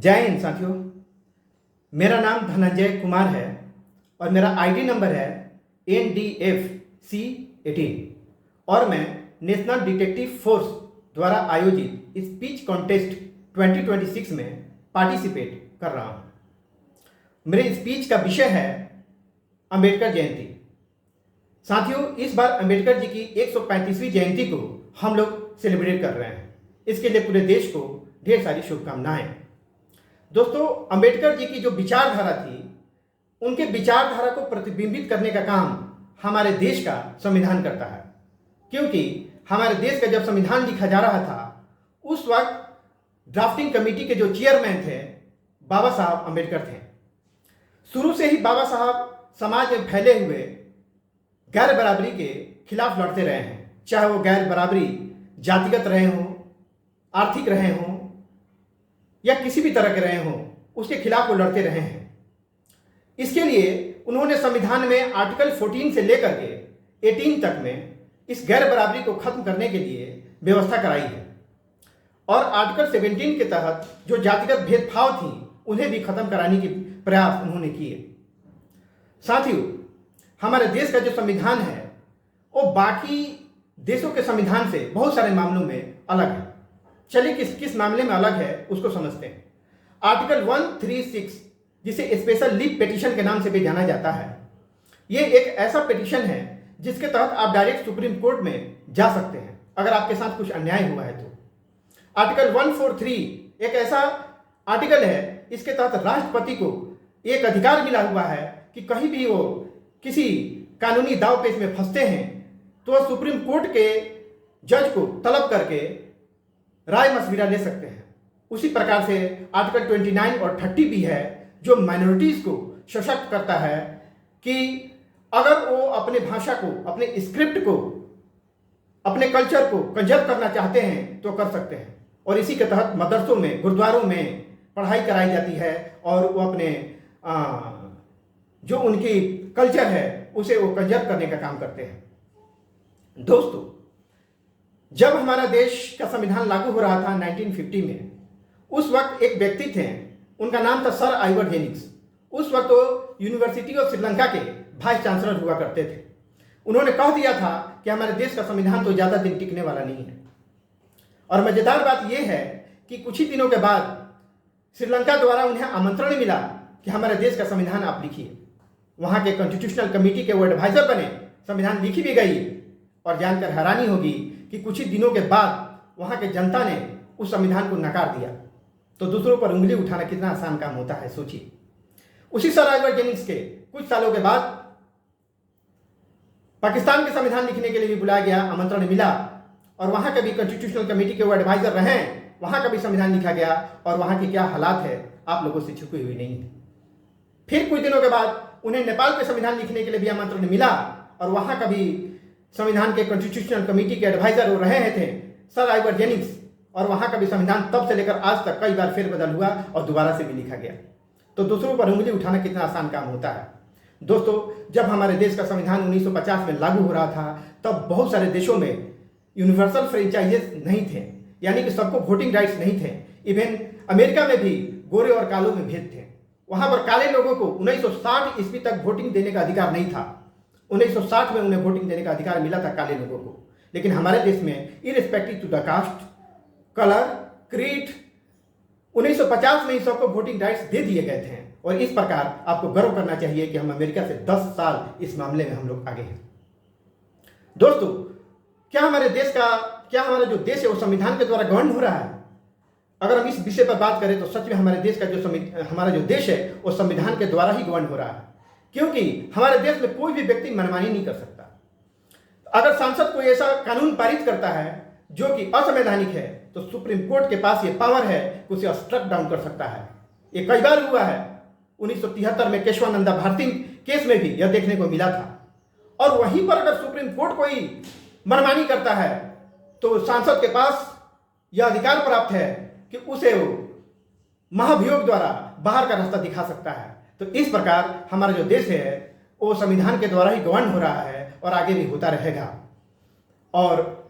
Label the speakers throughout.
Speaker 1: जय हिंद साथियों। मेरा नाम धनंजय कुमार है और मेरा आईडी नंबर है NDFC18 और मैं नेशनल डिटेक्टिव फोर्स द्वारा आयोजित स्पीच कॉन्टेस्ट 2026 में पार्टिसिपेट कर रहा हूँ। मेरे स्पीच का विषय है अंबेडकर जयंती। साथियों, इस बार अंबेडकर जी की 135वीं जयंती को हम लोग सेलिब्रेट कर रहे हैं। इसके लिए पूरे देश को ढेर सारी शुभकामनाएं। दोस्तों, अंबेडकर जी की जो विचारधारा थी, उनके विचारधारा को प्रतिबिंबित करने का काम हमारे देश का संविधान करता है। क्योंकि हमारे देश का जब संविधान लिखा जा रहा था, उस वक्त ड्राफ्टिंग कमेटी के जो चेयरमैन थे बाबा साहब अंबेडकर थे। शुरू से ही बाबा साहब समाज में फैले हुए गैर बराबरी के खिलाफ लड़ते रहे हैं। चाहे वो गैर बराबरी जातिगत रहे हों, आर्थिक रहे हों या किसी भी तरह के रहे हों, उसके खिलाफ वो लड़ते रहे हैं। इसके लिए उन्होंने संविधान में आर्टिकल 14 से लेकर के 18 तक में इस गैर बराबरी को खत्म करने के लिए व्यवस्था कराई है और आर्टिकल 17 के तहत जो जातिगत भेदभाव थी, उन्हें भी खत्म कराने के प्रयास उन्होंने किए। साथियों, हमारे देश का जो संविधान है वो बाकी देशों के संविधान से बहुत सारे मामलों में अलग है। चलिए किस किस मामले में अलग है उसको समझते हैं। आर्टिकल 136, जिसे स्पेशल लीव पिटीशन के नाम से भी जाना जाता है, ये एक ऐसा पिटीशन है जिसके तहत आप डायरेक्ट सुप्रीम कोर्ट में जा सकते हैं अगर आपके साथ कुछ अन्याय हुआ है तो। आर्टिकल 143 एक ऐसा आर्टिकल है, इसके तहत राष्ट्रपति को एक अधिकार मिला हुआ है कि कहीं भी वो किसी कानूनी दाव पेच में फंसते हैं तो सुप्रीम कोर्ट के जज को तलब करके राय मशविरा ले सकते हैं। उसी प्रकार से आर्टिकल 29 और 30 भी है, जो माइनॉरिटीज को सशक्त करता है कि अगर वो अपने भाषा को, अपने स्क्रिप्ट को, अपने कल्चर को कंजर्व करना चाहते हैं तो कर सकते हैं। और इसी के तहत मदरसों में, गुरुद्वारों में पढ़ाई कराई जाती है और वो अपने जो उनकी कल्चर है उसे वो कंजर्व करने का काम करते हैं। दोस्तों, जब हमारा देश का संविधान लागू हो रहा था 1950 में, उस वक्त एक व्यक्ति थे, उनका नाम था सर आइवर जेनिंग्स। उस वक्त वो यूनिवर्सिटी ऑफ श्रीलंका के वाइस चांसलर हुआ करते थे। उन्होंने कह दिया था कि हमारे देश का संविधान तो ज़्यादा दिन टिकने वाला नहीं है। और मज़ेदार बात यह है कि कुछ ही दिनों के बाद श्रीलंका द्वारा उन्हें आमंत्रण मिला कि हमारे देश का संविधान आप लिखिए। वहाँ के कॉन्स्टिट्यूशनल कमेटी के वो एडवाइजर बने, संविधान लिखी भी गई। और जानकर हैरानी होगी कि कुछ ही दिनों के बाद वहाँ के जनता ने उस संविधान को नकार दिया। तो दूसरों पर उंगली उठाना कितना आसान काम होता है, सोचिए। उसी सर आइवर जेनिंग्स के कुछ सालों के बाद पाकिस्तान के संविधान लिखने के लिए भी बुलाया गया, आमंत्रण मिला और वहाँ के भी कॉन्स्टिट्यूशनल कमेटी के वो एडवाइजर रहे। वहाँ का भी संविधान लिखा गया और वहाँ के क्या हालात है आप लोगों से छुपी हुई नहीं है। फिर कुछ दिनों के बाद उन्हें नेपाल के संविधान लिखने के लिए भी आमंत्रण मिला और वहाँ का भी संविधान के कॉन्स्टिट्यूशनल कमेटी के एडवाइजर वो रहे थे सर आइवर जेनिंग्स। और वहाँ का भी संविधान तब से लेकर आज तक कई बार फेरबदल हुआ और दोबारा से भी लिखा गया। तो दूसरों पर उंगली उठाना कितना आसान काम होता है। दोस्तों, जब हमारे देश का संविधान 1950 में लागू हो रहा था, तब बहुत सारे देशों में यूनिवर्सल फ्रेंचाइजेस नहीं थे, यानी कि सबको वोटिंग राइट्स नहीं थे। इवन अमेरिका में भी गोरे और कालों में भेद थे। वहाँ पर काले लोगों को 1960 ईस्वी तक वोटिंग देने का अधिकार नहीं था। 1960 में उन्हें वोटिंग देने का अधिकार मिला था काले लोगों को। लेकिन हमारे देश में irrespective to the caste, colour, creed, 1950 में ही सबको वोटिंग राइट्स दे दिए गए थे। और इस प्रकार आपको गर्व करना चाहिए कि हम अमेरिका से 10 साल इस मामले में हम लोग आगे हैं। दोस्तों, क्या हमारा जो देश है वो संविधान के द्वारा गवर्न हो रहा है? अगर हम इस विषय पर बात करें तो सच में हमारे देश का हमारा जो देश है वो संविधान के द्वारा ही गवर्न हो रहा है। क्योंकि हमारे देश में कोई भी व्यक्ति मनमानी नहीं कर सकता। अगर सांसद कोई ऐसा कानून पारित करता है जो कि असंवैधानिक है, तो सुप्रीम कोर्ट के पास ये पावर है कि उसे स्ट्रक डाउन कर सकता है। ये कई बार हुआ है। 1973 में केशवानंदा भारती केस में भी यह देखने को मिला था। और वहीं पर अगर सुप्रीम कोर्ट कोई मनमानी करता है तो सांसद के पास यह अधिकार प्राप्त है कि उसे वो महाभियोग द्वारा बाहर का रास्ता दिखा सकता है। तो इस प्रकार हमारा जो देश है वो संविधान के द्वारा ही गवर्न हो रहा है और आगे भी होता रहेगा। और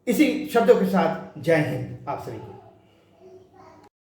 Speaker 1: इसी शब्दों के साथ जय हिंद आप सभी को।